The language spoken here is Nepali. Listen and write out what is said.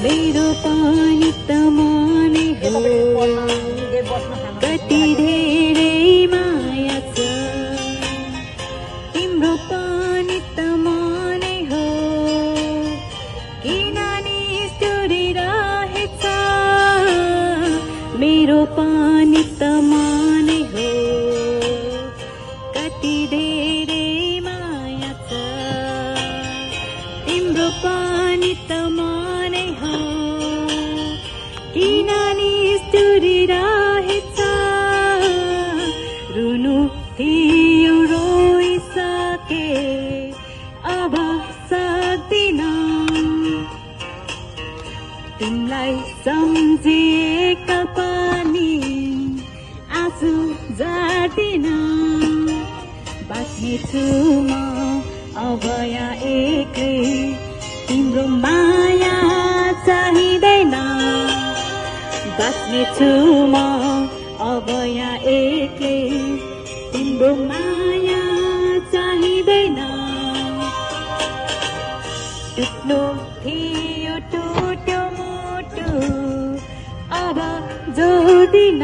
मेरो पानी तमाने हो कति धेरै माया छ तिम्रो पानी तमाने हो किन निष्ठुरिरहेछ मेरो पानी तमाने हो कति धेरै माया छ तिम्रो पानी तमाने हो किन निष्ठुरिरहेछ रुनु थियो रोइसके अब सक्दिन तिमीलाई सम्झेका पनि आँसु झार्दिन बाँच्नेछु म अब यहाँ एक्लै तिम्रो माया चाहिँदैन बाँच्नेछु म अब यहाँ एक्लै तिम्रो माया चाहिँदैन टुट्नु थियो टुट्यो मुटु अब जोड्दिन